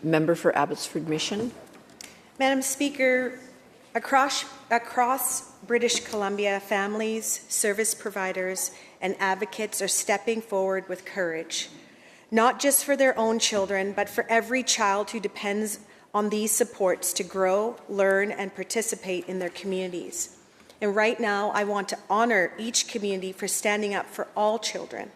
Member for Abbotsford-Mission. Madam Speaker, across British Columbia, families, service providers, and advocates are stepping forward with courage, not just for their own children, but for every child who depends on these supports to grow, learn, and participate in their communities. And right now, I want to honor each community for standing up for all children.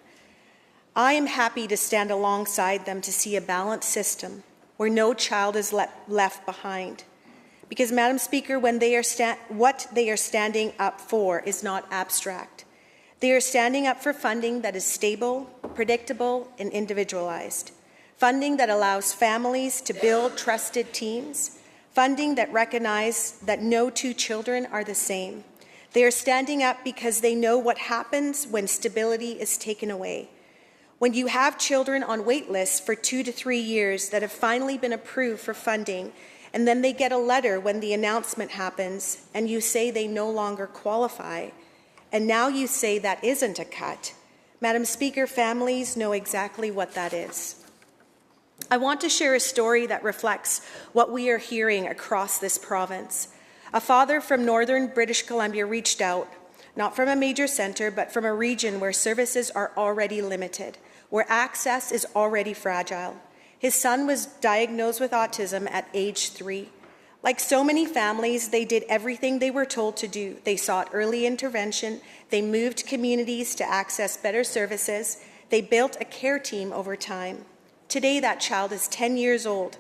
I am happy to stand alongside them to see a balanced system where no child is left behind. Because, Madam Speaker, what they are standing up for is not abstract. They are standing up for funding that is stable, predictable, and individualized. Funding that allows families to build trusted teams. Funding that recognizes that no two children are the same. They are standing up because they know what happens when stability is taken away. When you have children on wait lists for 2 to 3 years that have finally been approved for funding, and then they get a letter when the announcement happens, and you say they no longer qualify, and now you say that isn't a cut. Madam Speaker, families know exactly what that is. I want to share a story that reflects what we are hearing across this province. A father from northern British Columbia reached out, not from a major centre, but from a region where services are already limited, where access is already fragile. His son was diagnosed with autism at age 3. Like so many families, they did everything they were told to do. They sought early intervention, they moved communities to access better services, they built a care team over time. Today, that child is 10 years old.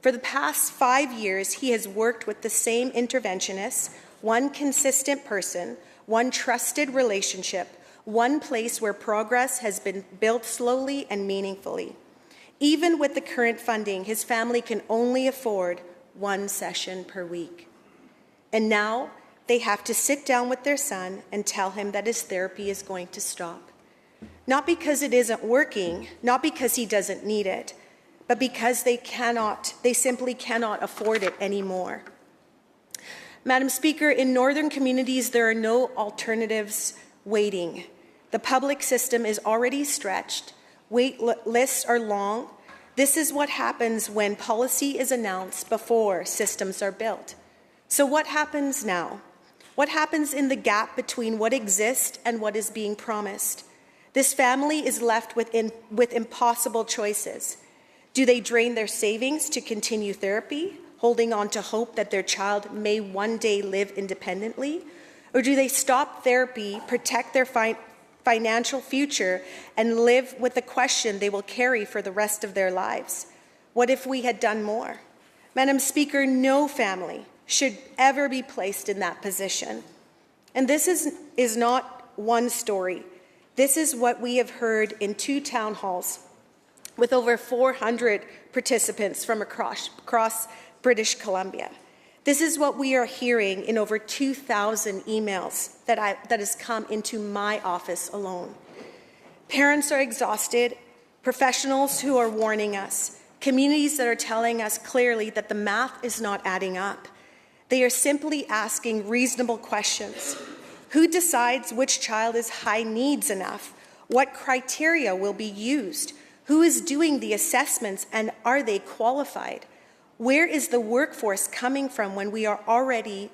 For the past 5 years, he has worked with the same interventionists, one consistent person, one trusted relationship, one place where progress has been built slowly and meaningfully. Even with the current funding, his family can only afford 1 session per week. And now they have to sit down with their son and tell him that his therapy is going to stop. Not because it isn't working, not because he doesn't need it, but because they simply cannot afford it anymore. Madam Speaker, in northern communities, there are no alternatives waiting. The public system is already stretched. Wait lists are long. This is what happens when policy is announced before systems are built. So what happens now? What happens in the gap between what exists and what is being promised? This family is left with impossible choices. Do they drain their savings to continue therapy, holding on to hope that their child may one day live independently? Or do they stop therapy, protect their financial future, and live with the question they will carry for the rest of their lives? What if we had done more? Madam Speaker, no family should ever be placed in that position. And this is not one story. This is what we have heard in 2 town halls with over 400 participants from across British Columbia. This is what we are hearing in over 2,000 emails that has come into my office alone. Parents are exhausted, professionals who are warning us, communities that are telling us clearly that the math is not adding up. They are simply asking reasonable questions. Who decides which child is high needs enough? What criteria will be used? Who is doing the assessments, and are they qualified? Where is the workforce coming from when we are already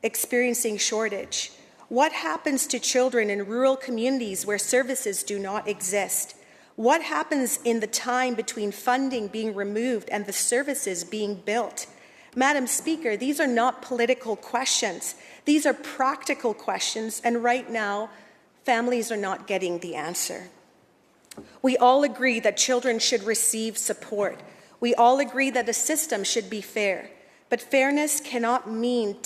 experiencing shortage? What happens to children in rural communities where services do not exist? What happens in the time between funding being removed and the services being built? Madam Speaker, these are not political questions. These are practical questions, and right now, families are not getting the answer. We all agree that children should receive support. We all agree that the system should be fair, but fairness cannot mean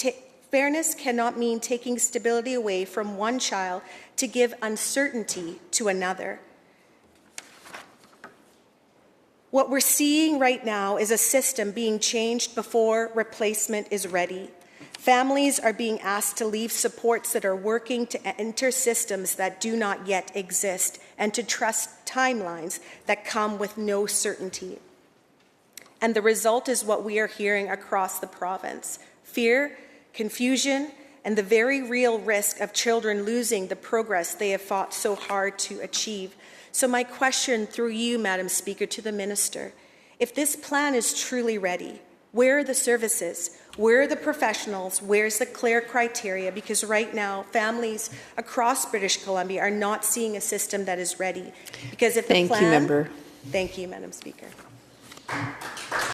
taking stability away from one child to give uncertainty to another. What we're seeing right now is a system being changed before replacement is ready. Families are being asked to leave supports that are working to enter systems that do not yet exist and to trust timelines that come with no certainty. And the result is what we are hearing across the province: fear, confusion, and the very real risk of children losing the progress they have fought so hard to achieve. So my question through you, Madam Speaker, to the Minister if this plan is truly ready, where are the services? Where are the professionals? Where's the clear criteria? Because right now, families across British Columbia are not seeing a system that is ready. Because if the plan... Thank you, Member. Thank you, Madam Speaker.